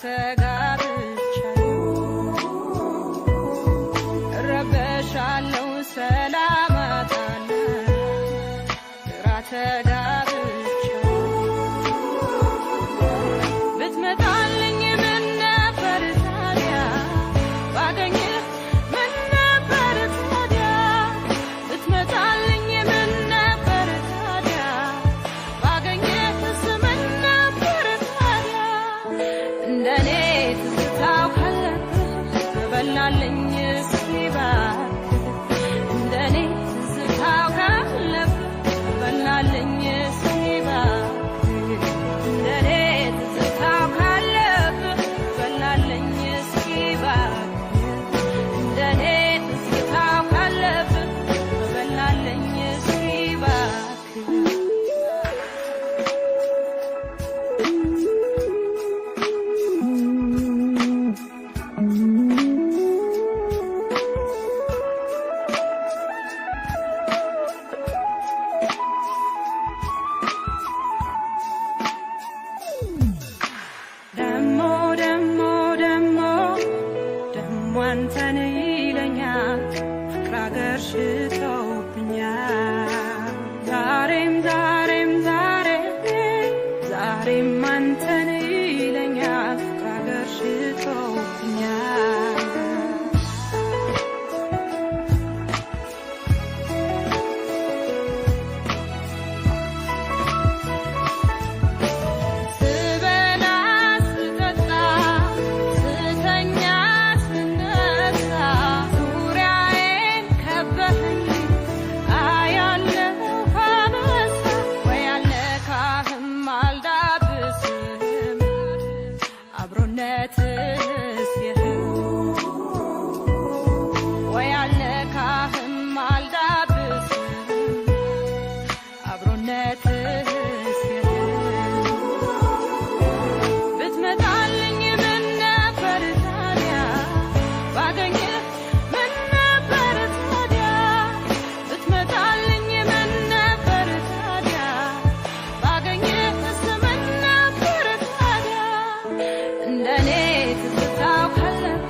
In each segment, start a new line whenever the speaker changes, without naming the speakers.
ተጋብቻለሁ ረበሻለሁ ሰላም አጣለሁ ግራ ተጋብቻለሁ ብትመጣልኝ ምን ነበር ታዲያ ባገኝህ ምን ነበር ታዲያ ብትመጣልኝ ምን ነበር ታዲያ ባገኝህስ ምን ነበር ታዲያ እንደኔ ትዝታው ካለብህ በበላልኝ እስኪ እባክህ እንደኔ ትዝታው ካለብህ በበላልኝ እስኪ እባክህ እንደኔ ትዝታው ካለብህ በበላልኝ እስኪ እባክህ እንደኔ ትዝታው ካለብህ በበላልኝ እስኪ እባክህ ደሞ አንተን ይለኛል ፍቅር አገር ሽቶብኛል ዛሬም አንተን ይለኛል ፍቅር አገር ሽቶብኛል አብሮነትስ የህው ወይ አልነካህም አልዳብስም አብሮነትስ የህው ብትመጣልኝ ምን ነበር ታዲያ ባገኝህ ምን ነበር ታዲያ ብትመጣልኝ ምን ነበር ታዲያ ባገኝህስ ምን ነበር ታዲያ እንደኔ ትዝታው ካለብህ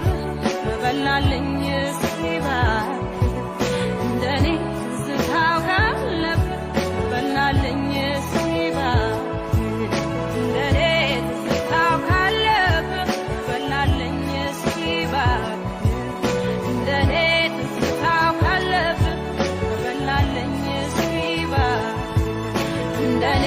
በበላልኝ እስኪ እባክህ እንደኔ ትዝታው ካለብህ በበላልኝ እስኪ እባክህ እንደኔ ትዝታው ካለብህ በበላልኝ እስኪ እባክህ እንደኔ ትዝታው ካለብህ በበላልኝ እስኪ እባክህ እንደኔ